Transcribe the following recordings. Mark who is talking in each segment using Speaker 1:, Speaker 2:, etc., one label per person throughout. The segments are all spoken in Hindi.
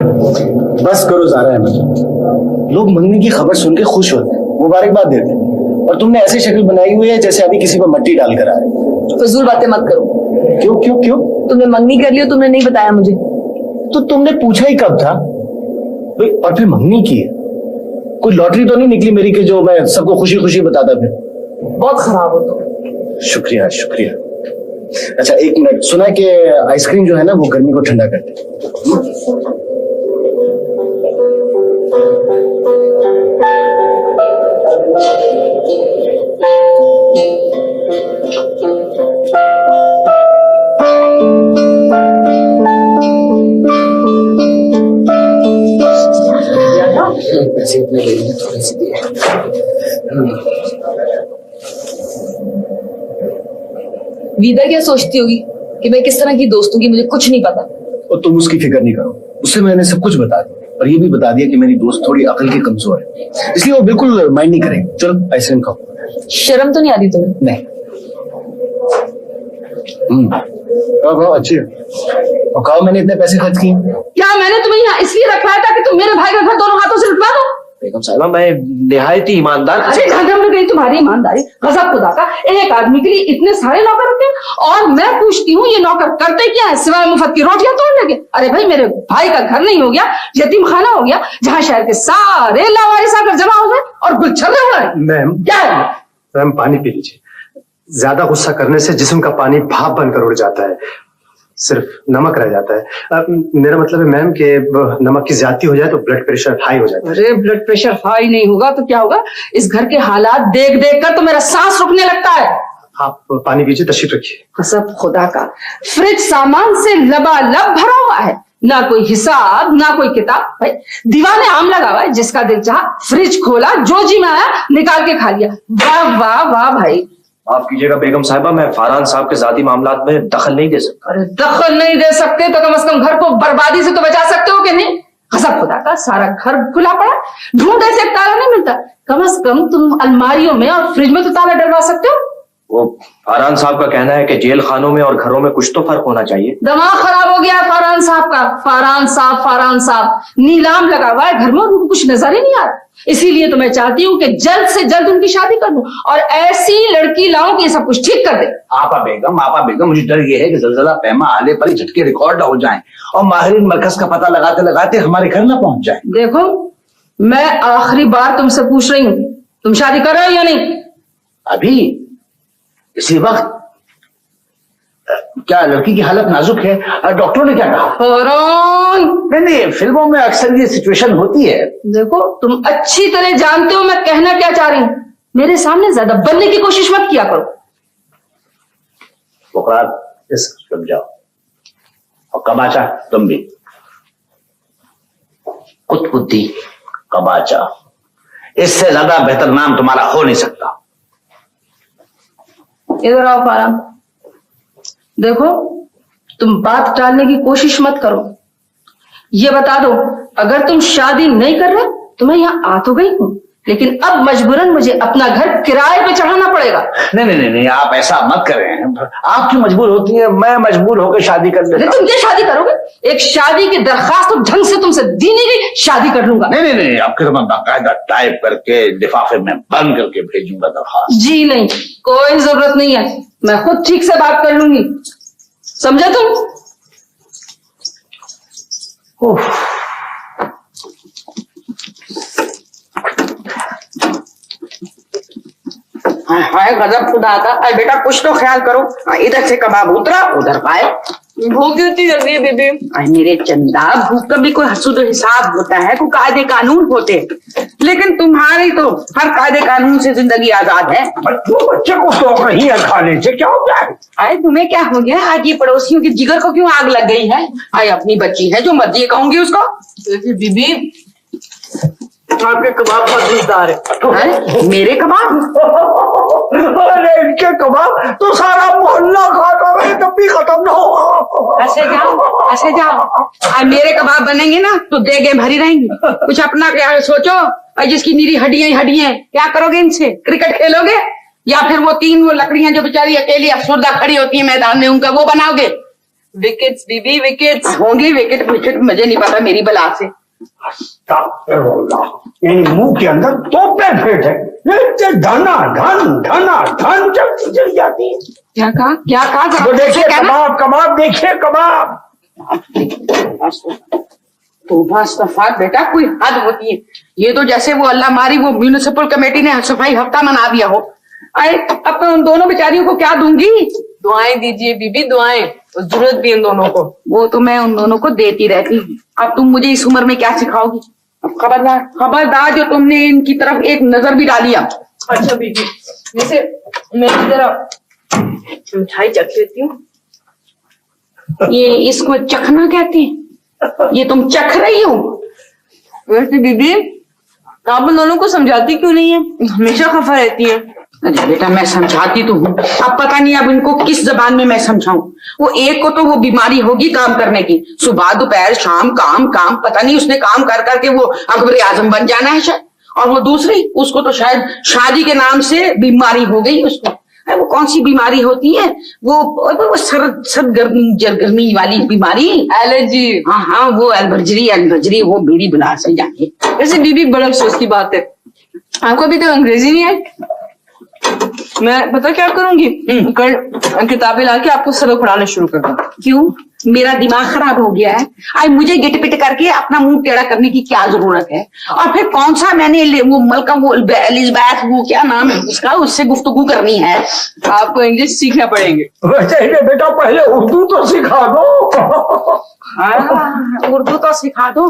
Speaker 1: बस करो ज़ारा अहमद, लोग मंगनी की खबर सुन के खुश होते हैं, मुबारकबाद देते हैं, और तुमने ऐसी शक्ल बनाई हुई है जैसे अभी किसी पर मट्टी डालकर आ रहे।
Speaker 2: फजूल बातें मत करो।
Speaker 1: क्यों क्यों क्यों?
Speaker 2: तुमने मंगनी कर ली और तुमने नहीं बताया मुझे।
Speaker 1: तो तुमने पूछा ही कब था भाई? और फिर मंगनी की है, कोई लॉटरी तो नहीं निकली मेरी कि जो मैं सबको खुशी खुशी बताता फिर।
Speaker 2: बहुत खराब हो तुम।
Speaker 1: शुक्रिया शुक्रिया। अच्छा एक मिनट, सुना कि आइसक्रीम जो है ना वो गर्मी को ठंडा करती है। पैसे इतने लेंगे, थोड़ी सी दिए।
Speaker 2: वीदा क्या सोचती होगी कि मैं किस तरह की दोस्त हूँ कि मुझे कुछ नहीं पता।
Speaker 1: और तुम उसकी फिक्र नहीं करो, उससे मैंने सब कुछ बता दिया, और ये भी बता दिया कि मेरी दोस्त थोड़ी अकल की कमजोर है, इसलिए वो बिल्कुल माइंड नहीं करेंगे। चलो आइसक्रीम खाओ।
Speaker 2: शर्म तो नहीं आती तुम्हें?
Speaker 1: नहीं। खाओ अच्छी है। और खाओ, मैंने इतने पैसे खर्च किए।
Speaker 2: क्या मैंने तुम्हें यहाँ इसलिए रखवाया था कि तुम मेरे भाई का घर दोनों हाथों से लुटवा दो?
Speaker 3: बेगम साहिबा मैं निहायत ही ईमानदार।
Speaker 2: अरे घंटम में गई तुम्हारी ईमानदारी। गजब खुदा का, एक आदमी के लिए इतने सारे नौकर रखे हैं, और मैं पूछती हूँ ये नौकर करते क्या है सिवाय मुफ्त की रोटियां तोड़ने के? अरे भाई मेरे भाई का घर नहीं हो गया, यतीम खाना हो गया, जहाँ शहर के सारे लावारिस आकर जमा हो गए और गुलछर्रे हो रहे।
Speaker 4: मैम
Speaker 2: क्या है?
Speaker 4: मैम पानी पी लीजिए, ज्यादा गुस्सा करने से जिस्म का पानी भाप बनकर उड़ जाता है, सिर्फ नमक रह जाता है। मेरा मतलब है मैम कि नमक की ज्यादती हो जाए तो ब्लड प्रेशर हाई हो जाता है।
Speaker 2: अरे ब्लड प्रेशर हाई नहीं होगा तो क्या होगा? इस घर के हालात देख देख कर तो मेरा सांस रुकने लगता है।
Speaker 4: आप पानी पीजिए, तशरीफ रखिए।
Speaker 2: कसम खुदा का, फ्रिज सामान से लबालब भरा हुआ है, ना कोई हिसाब ना कोई किताब। भाई दीवाने आम लगा हुआ है, जिसका दिल चाहा फ्रिज खोला, जो जी में आया निकाल के खा लिया। वाह वाह वाह भाई।
Speaker 3: माफ कीजिएगा बेगम साहिबा, मैं फरहान साहब के जाती मामलात में दखल नहीं दे सकता।
Speaker 2: अरे दखल नहीं दे सकते तो कम से कम घर को बर्बादी से तो बचा सकते हो कि नहीं? कसम खुदा का, सारा घर खुला पड़ा, ढूंढे से ताला नहीं मिलता। कम से कम तुम अलमारियों में और फ्रिज में तो ताला डलवा सकते हो।
Speaker 3: वो फरहान साहब का कहना है कि जेल खानों में और घरों में कुछ तो फर्क होना चाहिए।
Speaker 2: दिमाग खराब हो गया फरहान साहब का। फरहान साहब नीलाम लगा हुआ है घर में, उनको कुछ नजर ही नहीं आ रहा। इसीलिए तो मैं चाहती हूँ कि जल्द से जल्द उनकी शादी कर दूं और ऐसी लड़की लाऊं कि सब कुछ ठीक कर दे।
Speaker 5: आपा बेगम मुझे डर ये है कि जलजला पैमा आने पर ही झटके रिकॉर्ड हो जाएं और माहिरीन मरकज का पता लगाते लगाते हमारे घर ना पहुंच जाएं।
Speaker 2: देखो मैं आखिरी बार तुमसे पूछ रही हूँ, तुम शादी कर रहे हो या नहीं?
Speaker 5: अभी इसी वक्त? क्या लड़की की हालत नाजुक है? डॉक्टरों ने क्या कहा? नहीं, फिल्मों में अक्सर ये सिचुएशन होती है।
Speaker 2: देखो तुम अच्छी तरह जानते हो मैं कहना क्या चाह रही हूँ। मेरे सामने ज्यादा बनने की कोशिश मत किया करो।
Speaker 5: रुक जाओ। और कबाचा तुम भी, कुतकुती कबाचा, इससे ज्यादा बेहतर नाम तुम्हारा हो नहीं सकता।
Speaker 2: इधर आओ फरहान। देखो तुम बात टालने की कोशिश मत करो, ये बता दो अगर तुम शादी नहीं कर रहे तो मैं यहाँ आ तो गई हूँ, लेकिन अब मजबूरन मुझे अपना घर किराए पे चढ़ाना पड़ेगा।
Speaker 5: नहीं, आप ऐसा मत करें। आप क्यों मजबूर होती है? मैं मजबूर होकर शादी कर लेता।
Speaker 2: तुम क्या शादी करोगे? एक शादी की दरखास्त तो ढंग से तुमसे दी नहीं गई, शादी कर लूंगा।
Speaker 5: नहीं, आपके तो मैं बाकायदा टाइप करके लिफाफे में बंद करके भेजूंगा दरखास्त।
Speaker 2: जी नहीं, कोई जरूरत नहीं है, मैं खुद ठीक से बात कर लूंगी, समझे तुम?
Speaker 6: हाय गजब खुदा का। अरे बेटा कुछ तो ख्याल करो, इधर से कबाब उतरा उधर खाए।
Speaker 2: भूख इतनी जल्दी है बीबी।
Speaker 6: अरे मेरे चंदा, भूख का भी कोई हसूद हिसाब होता है, कोई कायदे कानून होते हैं, लेकिन तुम्हारी तो हर कायदे कानून से जिंदगी आजाद है।
Speaker 5: बच्चे को शौक नहीं है खाने से, क्या हो गया?
Speaker 6: अरे तुम्हें क्या हो गया? आज ये पड़ोसियों की जिगर को क्यों आग लग गई है? अरे अपनी बच्ची है, जो मर्जी कहूंगी उसको।
Speaker 2: बीबी
Speaker 6: आपके कबाब बहुत मजेदार है। मेरे कबाब?
Speaker 5: अरे इनके कबाब तो सारा मोहल्ला खाता है, तब भी खत्म ना हो।
Speaker 6: ऐसे जाओ। मेरे कबाब बनेंगे ना तो देगे भरी रहेंगी। कुछ अपना क्या सोचो। और जिसकी निरी हड्डियां क्या करोगे इनसे? क्रिकेट खेलोगे या फिर वो 3 लकड़ियां जो बेचारी अकेली अफसरदा खड़ी होती है मैदान में, उनका वो बनाओगे? विकेट्स बीबी विकेट्स होंगे। विकेट विकेट मुझे नहीं पता, मेरी बला से।
Speaker 7: इन मुंह के अंदर तोपे फेट है, धना धन धना धन चली जाती है।
Speaker 6: क्या कहा
Speaker 7: तो देखिए कबाब, कबाब देखिए कबाब।
Speaker 6: तो बस बेटा, कोई हद होती है। ये तो जैसे वो अल्लाह मारी वो म्यूनिसिपल कमेटी ने सफाई हफ्ता मना दिया हो। अरे अब मैं उन दोनों बेचारियों को क्या दूंगी?
Speaker 8: दुआएं दीजिए बीबी, दुआएं, और जरूरत भी इन दोनों को।
Speaker 6: वो तो मैं उन दोनों को देती रहती हूँ। अब तुम मुझे इस उम्र में क्या सिखाओगी? अब खबरदार खबरदार, जो तुमने इनकी तरफ एक नजर भी डाली। अब
Speaker 8: अच्छा बीबी, वैसे मैं जरा मिठाई चख लेती हूँ।
Speaker 6: ये इसको चखना कहते हैं? ये तुम चख रही हो?
Speaker 8: वैसे बीबी, आप उन दोनों को समझाती क्यों नहीं है? हमेशा खफा रहती है।
Speaker 6: अरे बेटा, मैं समझाती तो हूँ, अब पता नहीं अब इनको किस जबान में मैं समझाऊं। वो एक को तो वो बीमारी होगी काम करने की, सुबह दोपहर शाम काम काम, पता नहीं उसने काम कर करके वो अकबर आजम बन जाना है शायद। और वो दूसरी, उसको तो शायद शादी के नाम से बीमारी हो गई उसको। वो कौन सी बीमारी होती है वो सर्द गर्मी वाली बीमारी,
Speaker 8: एलर्जी।
Speaker 6: हाँ, वो एलर्जी वो मेरी बुला से जाके।
Speaker 8: वैसे बीबी बड़ा अफसोस की बात है, आपको अभी तक अंग्रेजी नहीं आई। मैं पता क्या करूंगी, कल किताबें लाके आपको सबक पढ़ाना शुरू कर दूंगा।
Speaker 6: क्यों? मेरा दिमाग खराब हो गया है? आज मुझे गिट पिट करके अपना मुंह टेढ़ा करने की क्या जरूरत है? और फिर कौन सा मैंने वो मलकम वो एलिज़ाबेथ वो क्या नाम है उसका, उससे गुफ्तगू करनी है?
Speaker 8: आपको इंग्लिश सीखना पड़ेंगे।
Speaker 7: वैसे ही बेटा पहले उर्दू तो सिखा दो।
Speaker 6: हाँ, उर्दू तो सिखा दो।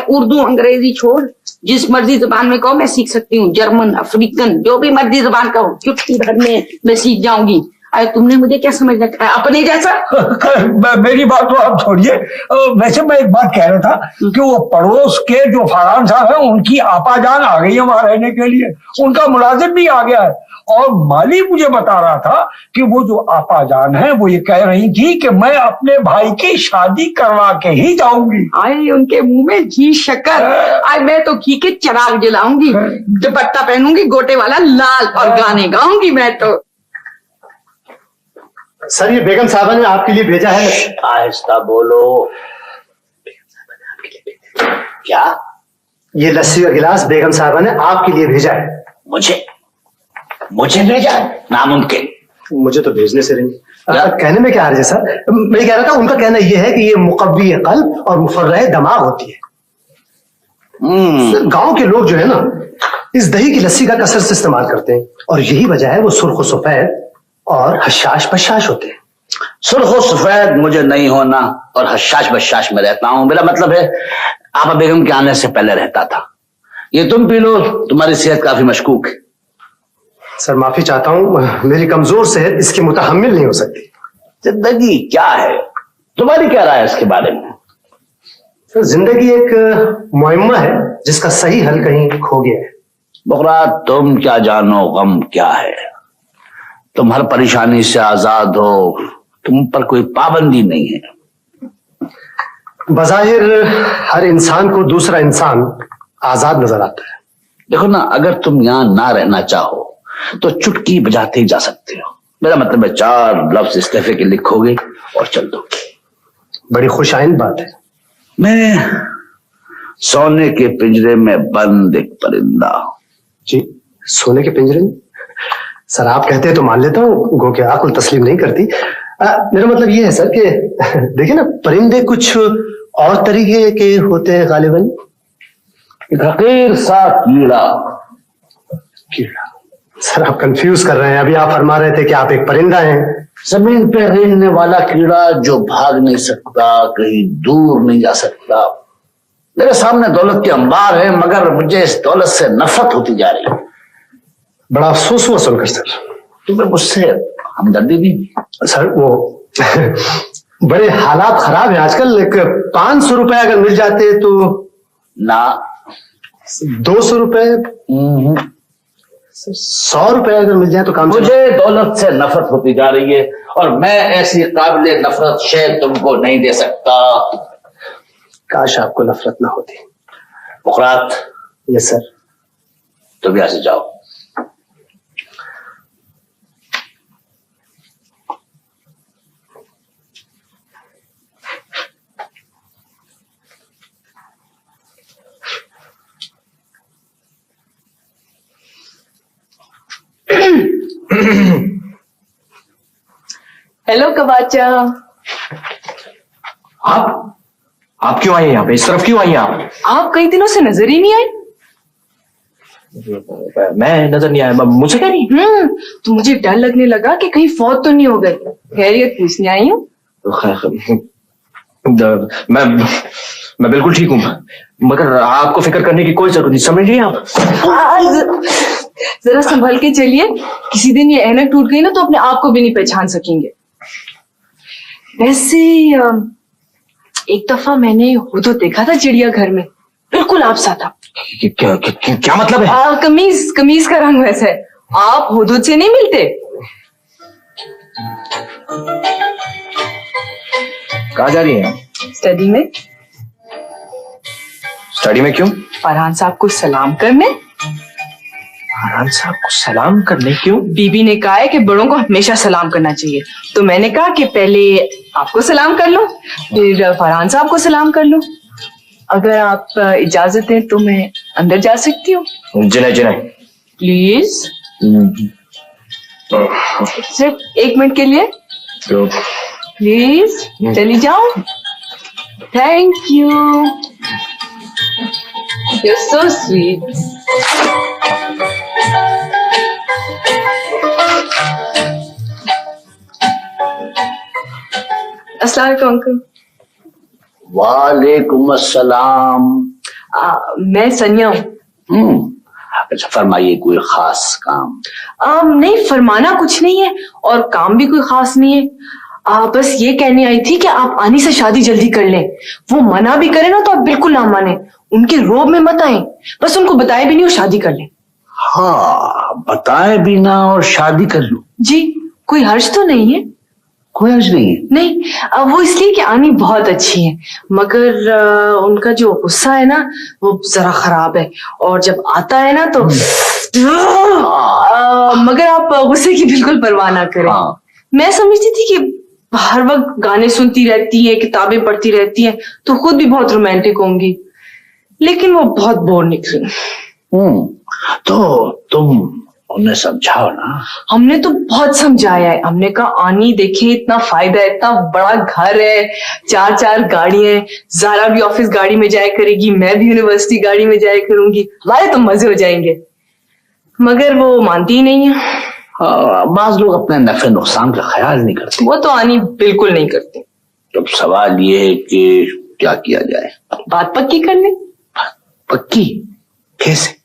Speaker 6: उर्दू अंग्रेजी छोड़, जिस मर्जी जबान में कहो मैं सीख सकती हूँ। जर्मन, अफ्रीकन, जो भी मर्जी जबान कहो, चुटकी भर में मैं सीख जाऊंगी। अरे तुमने मुझे क्या समझ रखा है अपने जैसा?
Speaker 7: मेरी बात तो आप छोड़िए। वैसे मैं एक बात कह रहा था कि वो पड़ोस के जो फरहान साहब है, उनकी आपाजान आ गई है वहां रहने के लिए, उनका मुलाजिम भी आ गया है। और माली मुझे बता रहा था कि वो जो आपाजान है वो ये कह रही थी कि मैं अपने भाई की शादी करवा के ही जाऊंगी।
Speaker 6: आए उनके मुंह में घी शक्कर। आए मैं तो घी के चिराग जलाऊंगी, दुपट्टा पहनूंगी गोटे वाला लाल, और गाने गाऊंगी मैं तो।
Speaker 4: सर, ये बेगम साहबा ने आपके लिए भेजा है।
Speaker 5: आहिस्ता बोलो। क्या?
Speaker 4: ये लस्सी और गिलास बेगम साहबा ने आपके लिए भेजा है।
Speaker 5: मुझे भेजा है? नामुमकिन।
Speaker 4: मुझे तो भेजने से नहीं। कहने में क्या हर्ज है सर? मैं कह रहा था, उनका कहना यह है कि ये मुकव्वी कल्ब और मुफर्रह दिमाग होती है। गांव के लोग जो है ना, इस दही की लस्सी का कसरत से इस्तेमाल करते हैं, और यही वजह है वो सुर्ख व सफेद और हशाश बशाश होते हैं।
Speaker 5: सुर्ख सफेद मुझे नहीं होना, और हशाश बशाश में रहता हूं। मेरा मतलब है आपा बेगम के आने से पहले रहता था। ये तुम पी लो, तुम्हारी सेहत काफी मशकूक है।
Speaker 4: सर माफी चाहता हूं, मेरी कमजोर सेहत इसकी मुतहम्मिल नहीं हो सकती।
Speaker 5: जिंदगी क्या है, तुम्हारी क्या राय है इसके बारे में?
Speaker 4: सर, जिंदगी एक मुअम्मा है जिसका सही हल कहीं खो गया है।
Speaker 5: बुकरा, तुम क्या जानो गम क्या है। तुम हर परेशानी से आजाद हो, तुम पर कोई पाबंदी नहीं है।
Speaker 4: बज़ाहिर हर इंसान को दूसरा इंसान आजाद नजर आता है।
Speaker 5: देखो ना, अगर तुम यहां ना रहना चाहो तो चुटकी बजाते ही जा सकते हो। मेरा मतलब है 4 लफ्ज इस्तीफे के लिखोगे और चल दोगे।
Speaker 4: बड़ी खुशाइंद बात है।
Speaker 5: मैं सोने के पिंजरे में बंद एक परिंदा।
Speaker 4: जी, सोने के पिंजरे में? सर आप कहते हैं तो मान लेता हूँ, गो के आकुल तस्लीम नहीं करती। मेरा मतलब ये है सर कि देखिए ना, परिंदे कुछ और तरीके के होते हैं गालिबन।
Speaker 5: एक हकीर सा कीड़ा।
Speaker 4: कीड़ा? सर आप कंफ्यूज कर रहे हैं। अभी आप फरमा रहे थे कि आप एक परिंदा हैं।
Speaker 5: जमीन पे रेंगने वाला कीड़ा जो भाग नहीं सकता, कहीं दूर नहीं जा सकता। मेरे सामने दौलत के अंबार है, मगर मुझे इस दौलत से नफरत होती जा रही है।
Speaker 4: बड़ा अफसोस हुआ सुनकर सर।
Speaker 5: तुम्हें मुझसे हमदर्दी भी?
Speaker 4: सर वो बड़े हालात खराब है आजकल। 500 रुपए अगर मिल जाते तो।
Speaker 5: ना।
Speaker 4: 200 रुपए? 100 रुपए अगर मिल जाए तो काम।
Speaker 5: मुझे दौलत से नफरत होती जा रही है, और मैं ऐसी काबिल नफरत शे तुमको नहीं दे सकता।
Speaker 4: काश आपको नफरत ना होती।
Speaker 5: बुकरात।
Speaker 4: Yes sir.
Speaker 5: तुम यहां से जाओ।
Speaker 8: हेलो कबाचा।
Speaker 3: आप क्यों आई यहाँ पे? इस तरफ क्यों आई
Speaker 8: आप कई दिनों से नजर ही नहीं आए।
Speaker 3: मैं नजर नहीं आया, मुझे क्या नहीं?
Speaker 8: तो मुझे डर लगने लगा कि कहीं फौत तो नहीं हो गए। खैरियत पूछने आई हूँ।
Speaker 3: मैं बिल्कुल ठीक हूँ, मगर आपको फिक्र करने की कोई जरूरत नहीं, समझ रही हैं आप?
Speaker 8: जरा संभल के चलिए, किसी दिन ये ऐनक टूट गई ना तो अपने आप को भी नहीं पहचान सकेंगे। वैसे एक दफा मैंने हुदूद देखा था चिड़ियाघर में, बिल्कुल आप सा था।
Speaker 3: क्या मतलब है?
Speaker 8: कमीज का रंग वैसा है। आप हुदूद से नहीं मिलते?
Speaker 3: कहाँ जा रही हैं?
Speaker 8: स्टडी में।
Speaker 3: स्टडी में क्यों?
Speaker 8: फरहान साहब को सलाम करने।
Speaker 3: फरहान साहब को सलाम करने क्यों?
Speaker 8: बीबी ने कहा है कि बड़ों को हमेशा सलाम करना चाहिए, तो मैंने कहा कि पहले आपको सलाम कर लो, फिर फरहान साहब को सलाम कर लो। अगर आप इजाजत दें तो मैं अंदर जा सकती हूँ?
Speaker 3: जिन्हें
Speaker 8: प्लीज, सिर्फ 1 मिनट के लिए प्लीज चली जाओ। Thank you, you so sweet. अस्सलाम वालेकुम अंकल।
Speaker 5: वालेकुम अस्सलाम।
Speaker 8: मैं सनिया हूँ।
Speaker 5: अच्छा, फरमाइए, कोई खास काम?
Speaker 8: नहीं, फरमाना कुछ नहीं है और काम भी कोई खास नहीं है। बस ये कहने आई थी कि आप आनी से शादी जल्दी कर लें। वो मना भी करे ना तो आप बिल्कुल ना माने, उनके रोब में मत आए। बस उनको बताए भी नहीं और शादी कर लें।
Speaker 5: हाँ, बताए भी ना और शादी कर लूं?
Speaker 8: जी, कोई हर्ज तो नहीं है?
Speaker 5: कोई हर्ज नहीं है।
Speaker 8: नहीं, वो इसलिए कि आनी बहुत अच्छी है, मगर उनका जो गुस्सा है ना वो जरा खराब है, और जब आता है ना तो मगर आप गुस्से की बिल्कुल परवाह ना करें।
Speaker 5: हाँ।
Speaker 8: मैं समझती थी कि हर वक्त गाने सुनती रहती है, किताबें पढ़ती रहती है, तो खुद भी बहुत रोमांटिक होंगी, लेकिन वो बहुत बोर निकली।
Speaker 5: तो तुम उन्हें समझाओ ना।
Speaker 8: हमने तो बहुत समझाया है। हमने कहा आनी देखिए, इतना फायदा है, इतना बड़ा घर है, 4 गाड़ी है, ज़ारा भी ऑफिस गाड़ी में जाया करेगी, मैं भी यूनिवर्सिटी गाड़ी में जाया करूंगी, हमारे तो मजे हो जाएंगे। मगर वो मानती ही नहीं है।
Speaker 5: बाज लोग अपने नफे नुकसान का ख्याल नहीं करते।
Speaker 8: वो तो आनी बिल्कुल नहीं करती।
Speaker 5: तो सवाल ये है कि क्या किया जाए?
Speaker 8: बात पक्की कर ले।
Speaker 5: पक्की कैसे?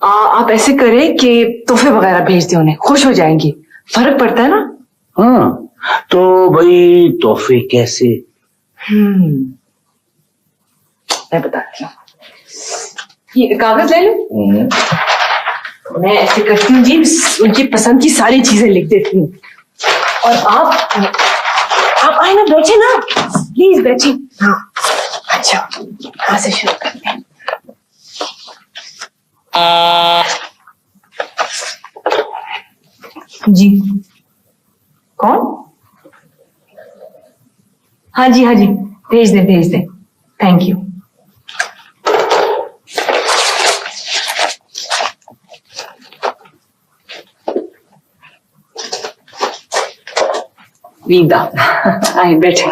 Speaker 8: आप ऐसे करें कि तोहफे वगैरह भेज दें, उन्हें खुश हो जाएंगी। फर्क पड़ता है ना।
Speaker 5: हाँ, तो भाई तोहफे कैसे?
Speaker 8: मैं बताती हूँ, ये कागज ले लो। मैं ऐसे करती हूँ जी, उनकी पसंद की सारी चीजें लिख देती हूँ। और आप आए ना, बैठे ना, प्लीज बैठे। हाँ, अच्छा, कहाँ से शुरू करते हैं? जी, कौन? हाँ जी, भेज दे। Thank you. विदा। आए बैठे।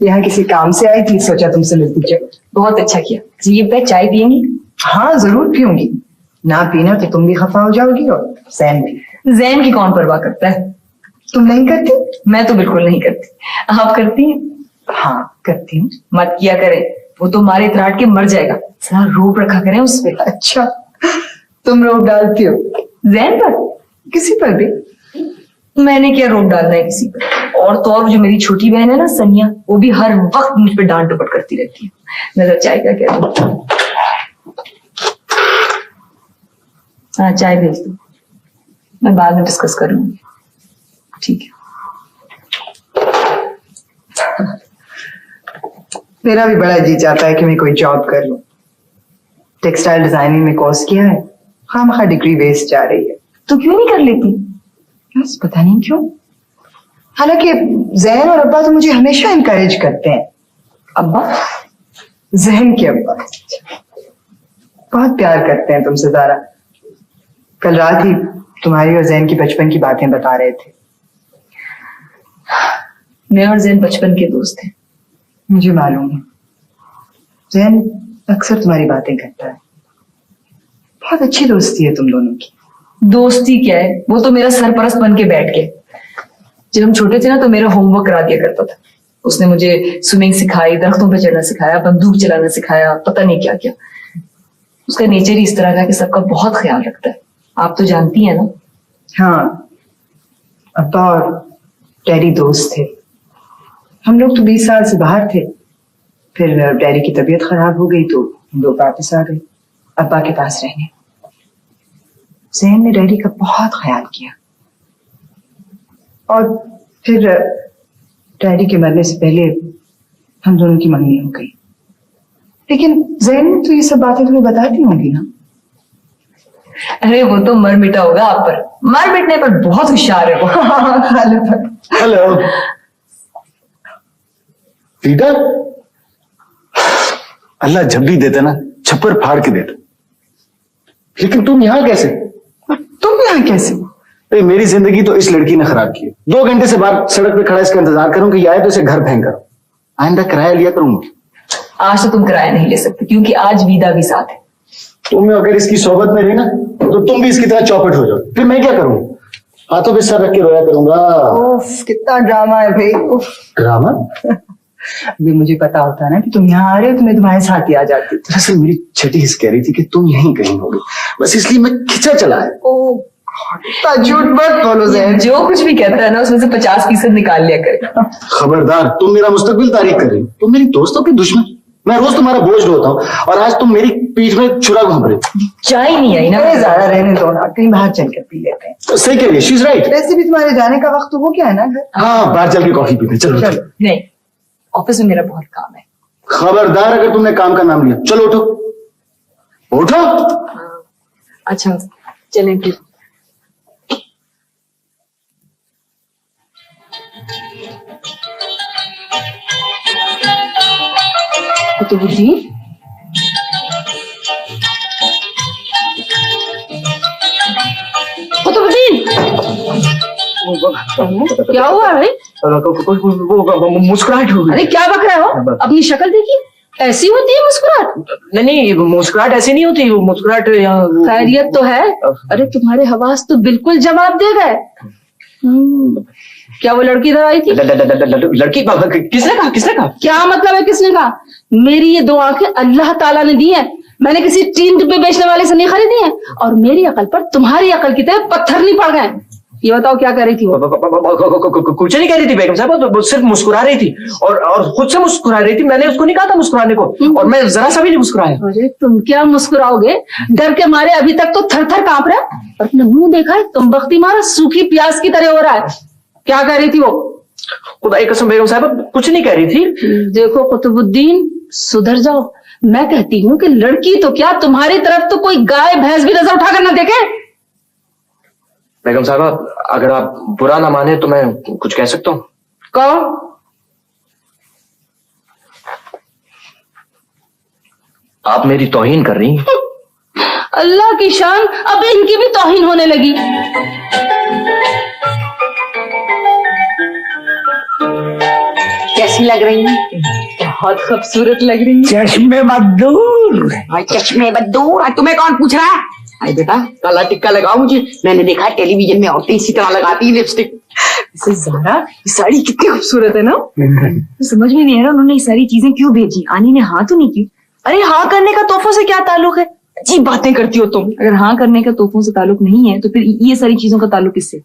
Speaker 8: यहाँ किसी काम से आई थी, सोचा तुमसे मिलती चलो। बहुत अच्छा किया जी। ये चाय पियेंगी? हाँ जरूर पीऊंगी। ना पीना तो तुम भी खफा हो जाओगी और जैन भी। जैन की कौन परवाह करता है? तुम नहीं करती? मैं तो बिल्कुल नहीं करती। आप करती हैं? हाँ करती हूँ। मत किया करे, वो तो मारे त्राट के मर जाएगा। सारा रोब रखा करें उस पे। अच्छा, तुम रोब डालती हो जैन पर? किसी पर भी? मैंने क्या रोब डालना है किसी पर? और तो और जो मेरी छोटी बहन है ना सनिया, वो भी हर वक्त मुझ पर डांट डपट करती रहती है। नजर चाय का क्या दूं? हाँ चाय भेज दो, मैं बाद में डिस्कस कर लूंगी। ठीक है।
Speaker 9: मेरा भी बड़ा जी चाहता है कि मैं कोई जॉब कर लूं। टेक्सटाइल डिजाइनिंग में कोर्स किया है, खामखा डिग्री वेस्ट जा रही है।
Speaker 8: तो क्यों नहीं कर लेती?
Speaker 9: बस पता नहीं क्यों। हालांकि जहन और अब्बा तो मुझे हमेशा इनकरेज करते हैं।
Speaker 8: अब्बा?
Speaker 9: जहन के अब्बा बहुत प्यार करते हैं तुमसे ज़ारा। कल रात ही तुम्हारी और जैन की बचपन की बातें बता रहे थे।
Speaker 8: मैं और जैन बचपन के दोस्त थे।
Speaker 9: मुझे मालूम है, जैन अक्सर तुम्हारी बातें करता है। बहुत अच्छी दोस्ती है तुम दोनों की।
Speaker 8: दोस्ती क्या है, वो तो मेरा सरपरस्त बन के बैठ गया। जब हम छोटे थे ना तो मेरा होमवर्क करा दिया करता था। उसने मुझे स्विमिंग सिखाई, दरख्तों पे चढ़ना सिखाया, बंदूक चलाना सिखाया, पता नहीं क्या क्या। उसका नेचर ही इस तरह का कि सबका बहुत ख्याल रखता है। आप तो जानती हैं ना।
Speaker 9: हाँ, अब्बा और डैडी दोस्त थे। हम लोग तो 20 साल से बाहर थे। फिर डैडी की तबीयत खराब हो गई तो हम लोग वापस आ गए अब्बा के पास रहने। जैन ने डैडी का बहुत ख्याल किया और फिर डैडी के मरने से पहले हम दोनों की मंगनी हो गई। लेकिन जैन ने तो ये सब बातें तुम्हें बताती होंगी ना?
Speaker 8: अरे वो तो मर मिटा होगा आप पर, मर मिटने पर बहुत होशियार है वो।
Speaker 1: हेलो रीटा, अल्लाह जब भी देता ना छप्पर फाड़ के देता, लेकिन तुम यहां कैसे?
Speaker 9: तुम यहाँ कैसे?
Speaker 1: अरे मेरी जिंदगी तो इस लड़की ने खराब की है। 2 घंटे से बाहर सड़क पे खड़ा इसका इंतजार करूं कि ये आए तो इसे घर फेंक करो। आइंदा किराया लिया करूंगा।
Speaker 8: आज तो तुम किराया नहीं ले सकते क्योंकि आज वीदा भी साथ है।
Speaker 1: तुम अगर इसकी सोबत में रही ना तो तुम भी इसकी तरह चौपट हो जाओ। फिर मैं क्या करूं? हाथों पे सर रख के रोया करूंगा।
Speaker 9: उफ, कितना ड्रामा है भाई। उफ।
Speaker 1: ड्रामा?
Speaker 9: अभी मुझे पता होता ना कि तुम यहाँ आ रहे हो तो मैं तुम्हारे साथ ही आ जाती।
Speaker 1: दरअसल मेरी छठी हिस्स कह रही थी कि तुम यहीं कहीं होगी, बस इसलिए मैं खिंचा चला है।
Speaker 9: झूठ मत बोलो जैन।
Speaker 8: जो कुछ भी कहता है ना उसमें से 50% निकाल लिया करे।
Speaker 1: खबरदार, तुम मेरा मुस्तकबिल तारीफ कर रही हो। तुम मेरी दोस्तों की दुश्मन। मैं रोज तुम्हारा बोझ ढोता हूँ और आज तुम मेरी पीठ में छुरा घूम रही हो।
Speaker 8: चाय नहीं आई ना।
Speaker 9: अरे ज्यादा रहने दो ना, कहीं बाहर चल कर पी लेते हैं।
Speaker 1: तो सही कह रही है, शी इज राइट।
Speaker 9: वैसे भी तुम्हारे जाने का वक्त तो हो गया है ना घर।
Speaker 1: हाँ, बाहर चल के कॉफी पीते हैं। चलो चलो।
Speaker 8: नहीं, ऑफिस में मेरा बहुत काम है।
Speaker 1: खबरदार अगर तुमने काम का नाम लिया। चलो उठो उठो।
Speaker 8: अच्छा चलें फिर। कुतुबुद्दीन, कुतुबुद्दीन, क्या हुआ भाई?
Speaker 3: मुस्कुराहट हो गई।
Speaker 2: अरे क्या बक रहे हो? अपनी शक्ल देखिए, ऐसी होती है मुस्कुराहट?
Speaker 3: नहीं, मुस्कुराहट ऐसी नहीं होती। वो मुस्कुराहट
Speaker 2: खैरियत तो है? अरे तुम्हारे हवास तो बिल्कुल जवाब दे गए। क्या वो लड़की इधर आई थी?
Speaker 3: लड़की? किसने कहा? किसने कहा?
Speaker 2: क्या मतलब है किसने कहा? मेरी ये 2 आंखें अल्लाह ताला ने दी हैं। मैंने किसी टीन डिब्बे बेचने वाले से नहीं खरीदी हैं और मेरी अकल पर तुम्हारी अकल की तरह पत्थर नहीं पड़ गए। ये बताओ क्या कह रही थी वो?
Speaker 3: कुछ नहीं कह रही थी बेगम साहब, वो सिर्फ मुस्कुरा रही थी और खुद से मुस्कुरा रही थी। मैंने उसको नहीं कहा था मुस्कुराने को और मैं जरा सा भी नहीं मुस्कुराया।
Speaker 2: अरे तुम क्या मुस्कुराओगे? डर के मारे अभी तक तो थर थर कांप रहा है और अपने मुंह देखा है तुम बख्ती मारा सूखी प्याज की तरह हो रहा है। क्या कह रही थी वो?
Speaker 3: खुदाई कसम बेगम साहब कुछ नहीं कह रही थी।
Speaker 2: देखो कुतुबुद्दीन, सुधर जाओ। मैं कहती हूँ कि लड़की तो क्या तुम्हारी तरफ तो कोई गाय भैंस भी नजर उठाकर न देखे।
Speaker 3: बेगम साहब अगर आप बुरा ना माने तो मैं कुछ कह सकता हूँ।
Speaker 2: कहो।
Speaker 3: आप मेरी तौहीन कर रही हैं।
Speaker 2: अल्लाह की शान, अब इनकी भी तौहीन होने लगी।
Speaker 6: कैसी लग रही है?
Speaker 8: बहुत खूबसूरत लग रही है।
Speaker 7: चश्मे बदूर।
Speaker 6: चश्मे बद्दू, तुम्हें कौन पूछ रहा है? अरे बेटा काला टिक्का लगाओ मुझे। मैंने देखा है टेलीविजन में औरतें इसी तरह लगाती है लिपस्टिक।
Speaker 8: वैसे ज़ारा, ये साड़ी कितनी खूबसूरत है ना। तो समझ में नहीं आ रहा उन्होंने ये सारी चीजें क्यों भेजी। आनी ने हाँ तो नहीं की। अरे हाँ करने का तोहफों से क्या ताल्लुक है? अजीब बातें करती हो तुम। अगर हाँ करने का तोहफों से ताल्लुक नहीं है तो फिर ये सारी चीजों का ताल्लुक किससे?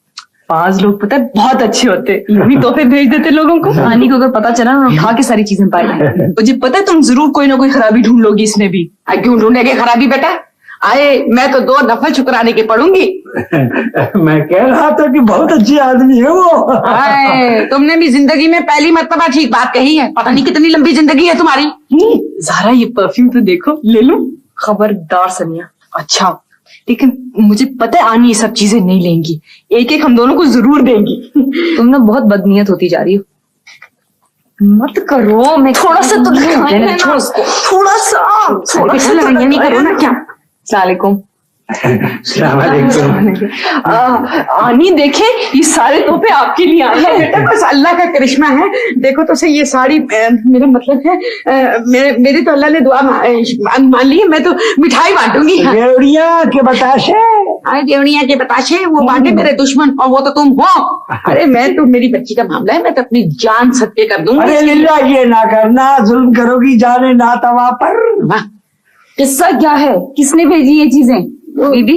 Speaker 8: 5 लोग पता है बहुत अच्छे होते, भी तोहफे भेज देते लोगों को। आनी को अगर पता चला ना उठा के सारी चीजें पाई। मुझे पता है तुम जरूर कोई ना कोई खराबी ढूंढ लोगी इसमें भी।
Speaker 6: क्यों ढूंढेगे खराबी बेटा? आए मैं तो 2 नफल शुक्राने के पढ़ूंगी।
Speaker 7: मैं कह रहा था कि बहुत अच्छी आदमी है वो।
Speaker 6: आए, तुमने भी जिंदगी में पहली मर्तबा ठीक बात कही है। पता नहीं कितनी लंबी जिंदगी है तुम्हारी।
Speaker 8: ज़ारा ये परफ्यूम तो देखो, ले लो। खबरदार सनिया। अच्छा लेकिन मुझे पता है आनी ये सब चीजें नहीं लेंगी, एक एक हम दोनों को जरूर देंगी। तुम ना बहुत बदनीयत होती जा रही हो। मत करो, मैं थोड़ा सा तो थोड़ा सा नहीं करो ना क्या। अस्सलामुअलैकुम।
Speaker 3: अस्सलाम वालेकुम।
Speaker 8: आनी देखे ये सारे तोहफे आपके लिए आए हैं।
Speaker 6: बेटा बस अल्लाह का करिश्मा है। देखो तो सही, ये साड़ी मेरा मतलब है मेरी तो अल्लाह ने दुआ मान ली है। मैं तो मिठाई बांटूंगी।
Speaker 7: गेवड़िया के बताशे।
Speaker 6: अरे देवनिया के बताशे वो बांटे मेरे दुश्मन, और वो तो तुम हो। अरे मैं तो, मेरी बच्ची का मामला है, मैं तो अपनी जान सत्य कर दूंगी।
Speaker 7: अरे लीला ये ना करना, जुल्म करोगी जाने ना तवा पर।
Speaker 6: वाह,
Speaker 2: किस्सा क्या है? किसने भेजी ये चीजें? बीबी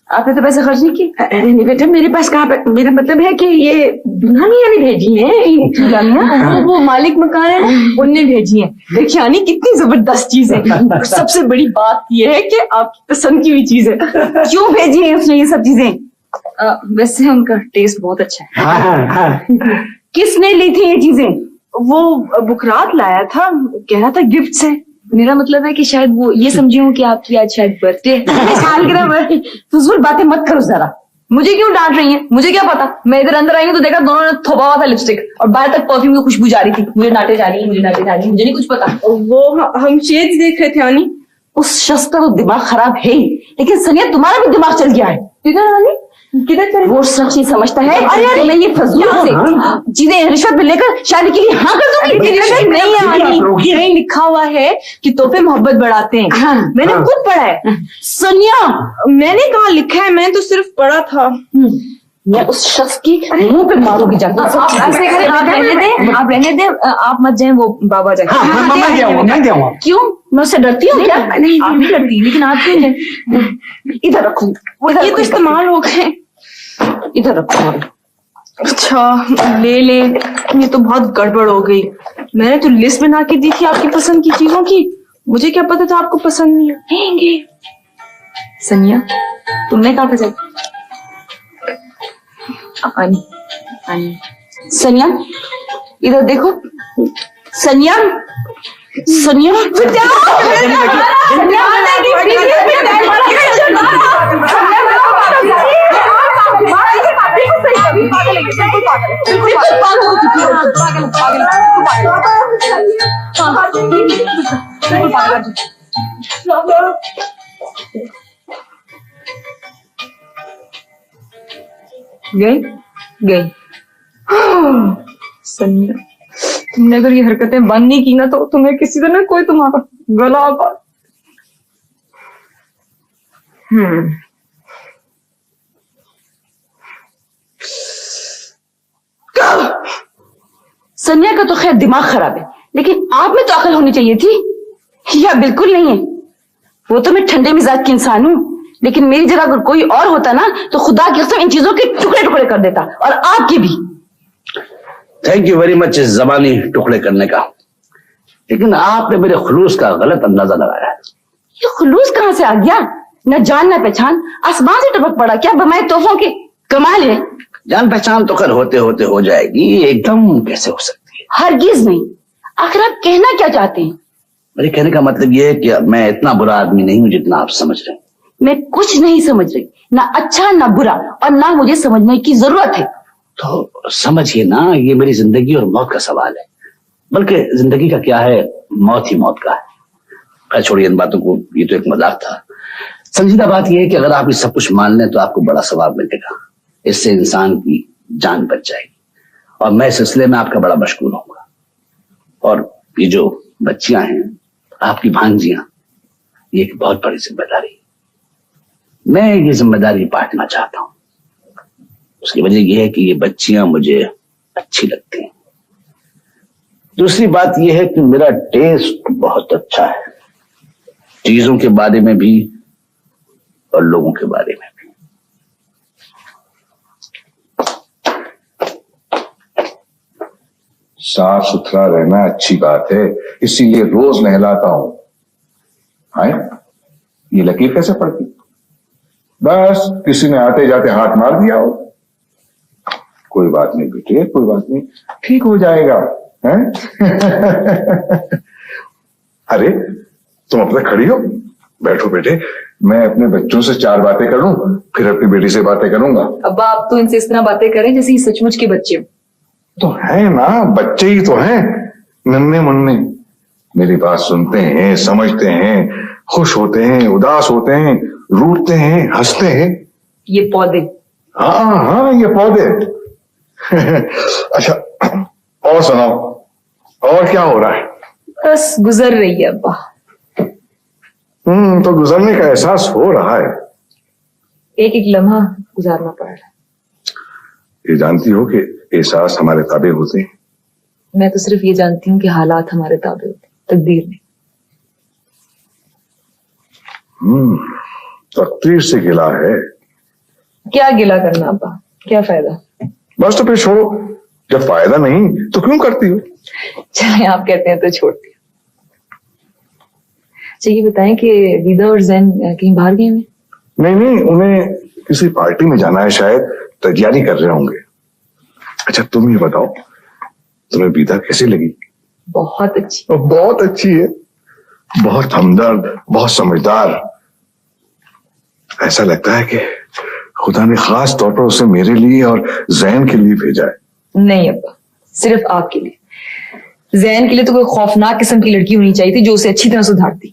Speaker 2: आपने तो पैसे खर्च नहीं किए।
Speaker 6: अरे नहीं बेटा, मेरे पास कहाँ पे, मेरा मतलब है कि ये दुल्हनिया ने भेजी है।
Speaker 8: वो मालिक मकान है ना, उनने भेजी है। देखिए आनी कितनी जबरदस्त चीज है। सबसे बड़ी बात ये है कि आपकी पसंद की हुई चीज है।
Speaker 2: क्यों भेजी है उसने ये सब चीजें?
Speaker 8: वैसे उनका टेस्ट बहुत अच्छा है।
Speaker 2: किसने ली थी ये चीजें?
Speaker 8: वो बुकरात लाया था, कह रहा था गिफ्ट से। मेरा मतलब है कि शायद वो ये समझी हूँ कि आपकी आज शायद बर्थडे
Speaker 2: सालगिरह। फजूल बातें मत करो जरा। मुझे क्यों डांट रही हैं? मुझे क्या पता? मैं इधर अंदर आई हूँ तो देखा दोनों ने थोपा हुआ था लिपस्टिक, और बाहर तक परफ्यूम की खुशबू जा रही थी। मुझे डांटे जा रही है, मुझे डांटे जा रही है, मुझे नहीं कुछ पता।
Speaker 8: वो हम शेड्स देख रहे थे आनी।
Speaker 2: उस शख्स का तो दिमाग खराब है ही, लेकिन सनिया तुम्हारा भी दिमाग चल गया है।
Speaker 8: किधर आनी, किधर चले?
Speaker 2: वो शख्स ये समझता है कि मैं ये फजूल से चीजें रिश्वत में लेकर शादी के लिए हाँ कर दूंगी।
Speaker 8: नहीं आनी, यही लिखा हुआ है कि तोहफे मोहब्बत बढ़ाते हैं। मैंने खुद पढ़ा है।
Speaker 2: सोनिया,
Speaker 8: मैंने कहाँ लिखा है, मैंने तो सिर्फ पढ़ा था।
Speaker 2: मैं उस शख्स की मुंह पे मारूंगी जाकर।
Speaker 8: आप ऐसे करें, आप रहने दें, आप रहने दें, आप मत जाएं, वो बाबा जाके।
Speaker 7: मैं जाऊंगा।
Speaker 2: क्यों? मैं उससे डरती हूँ क्या?
Speaker 8: आप नहीं डरती, लेकिन आप क्यों जाए?
Speaker 2: इधर रखो।
Speaker 8: ये तो इस्तेमाल हो गए।
Speaker 2: इधर रखो।
Speaker 8: अच्छा ले ले, ये तो बहुत गड़बड़ हो गई। मैंने तो लिस्ट बना के दी थी आपकी पसंद की चीजों की, मुझे क्या पता था आपको पसंद नहीं आएंगे। सनिया तुमने कहा था आनी, आनी।
Speaker 2: सनिया इधर देखो। सनिया, सनिया
Speaker 8: गई गई। सनिया तुमने अगर ये हरकतें बंद नहीं की ना तो तुम्हें किसी तरह कोई तुम्हारा गला काट।
Speaker 2: सनिया का तो खैर दिमाग खराब है, लेकिन आप में तो अकल होनी चाहिए थी। या बिल्कुल नहीं है। वो तो मैं ठंडे मिजाज की इंसान हूँ, लेकिन मेरी जगह अगर कोई और होता ना तो खुदा की कसम इन चीजों के टुकड़े टुकड़े कर देता, और आपके भी।
Speaker 5: थैंक यू वेरी मच इस जबानी टुकड़े करने का, लेकिन आपने मेरे खुलूस का गलत अंदाजा लगाया है।
Speaker 2: ये खुलूस कहाँ से आ गया? न जान न पहचान, आसमान से टपक पड़ा क्या बमाए तोहफों के? कमाल है।
Speaker 5: जान पहचान तो कर होते होते हो जाएगी, एकदम कैसे हो सकती है?
Speaker 2: हरगिज नहीं। आखिर आप कहना क्या चाहते हैं?
Speaker 5: मेरे कहने का मतलब यह है कि मैं इतना बुरा आदमी नहीं हूं जितना आप समझ रहे हैं।
Speaker 2: मैं कुछ नहीं समझ रही, ना अच्छा ना बुरा, और ना मुझे समझने की जरूरत है।
Speaker 5: तो समझिए ना, ये मेरी जिंदगी और मौत का सवाल है। बल्कि जिंदगी का क्या है, मौत ही मौत का है। खैर छोड़िए इन बातों को, ये तो एक मजाक था। संजीदा बात यह है कि अगर आप ये सब कुछ मान लें तो आपको बड़ा सवाब मिलेगा। इससे इंसान की जान बच जाएगी, और मैं इस सिलसिले में आपका बड़ा मशगूल होऊंगा। और ये जो बच्चियां हैं, आपकी भांजियां, ये एक बहुत बड़ी जिम्मेदारी। मैं ये जिम्मेदारी बांटना चाहता हूं। उसकी वजह यह है कि ये बच्चियां मुझे अच्छी लगती हैं। दूसरी बात यह है कि मेरा टेस्ट बहुत अच्छा है, चीजों के बारे में भी और लोगों के बारे में भी।
Speaker 10: साफ सुथरा रहना अच्छी बात है, इसीलिए रोज नहलाता हूं। हाय, ये लकीर कैसे पड़ती? बस किसी ने आते जाते हाथ मार दिया हो। कोई बात नहीं बेटे, कोई बात नहीं, ठीक हो जाएगा। हैं? अरे तुम अब तक खड़ी हो, बैठो बेटे, मैं अपने बच्चों से 4 बातें करूं, फिर अपनी बेटी से बातें करूंगा।
Speaker 8: अब आप तो इनसे इस तरह बातें करें जैसे ये सचमुच के बच्चे हो।
Speaker 10: तो है ना, बच्चे ही तो हैं, नन्हे मुन्ने। मेरी बात सुनते हैं, समझते हैं, खुश होते हैं, उदास होते हैं, रूठते हैं, हंसते हैं।
Speaker 8: ये पौधे।
Speaker 10: हाँ हाँ, ये पौधे। अच्छा, और सुनाओ, और क्या हो रहा है?
Speaker 8: बस गुजर रही है अब्बा।
Speaker 10: तो गुजरने का एहसास हो रहा है।
Speaker 8: एक एक लम्हा गुजारना पड़ रहा है।
Speaker 10: ये जानती हो कि एहसास हमारे ताबे होते हैं?
Speaker 8: मैं तो सिर्फ ये जानती हूँ कि हालात हमारे ताबे होते, तकदीर नहीं।
Speaker 10: तकदीर से गिला है।
Speaker 8: क्या गिला करना अब्बा, क्या फायदा?
Speaker 10: बस तो फिर छोड़ो, जब फायदा नहीं तो क्यों करती हो?
Speaker 8: चले आप कहते हैं तो छोड़ती हूँ। अच्छा ये बताएं कि विदा और जैन कहीं बाहर गए हैं?
Speaker 10: नहीं, उन्हें किसी पार्टी में जाना है, शायद तैयारी कर रहे होंगे। अच्छा तुम ये बताओ, तुम्हें विदा कैसी लगी?
Speaker 8: बहुत अच्छी।
Speaker 10: बहुत अच्छी है, बहुत हमदर्द, बहुत समझदार। ऐसा लगता है कि खुदा ने खास तौर पर उसे मेरे लिए और जैन के लिए भेजा है।
Speaker 8: नहीं अब्बा, सिर्फ आपके लिए। जैन के लिए तो कोई खौफनाक किस्म की लड़की होनी चाहिए थी जो उसे अच्छी तरह सुधारती।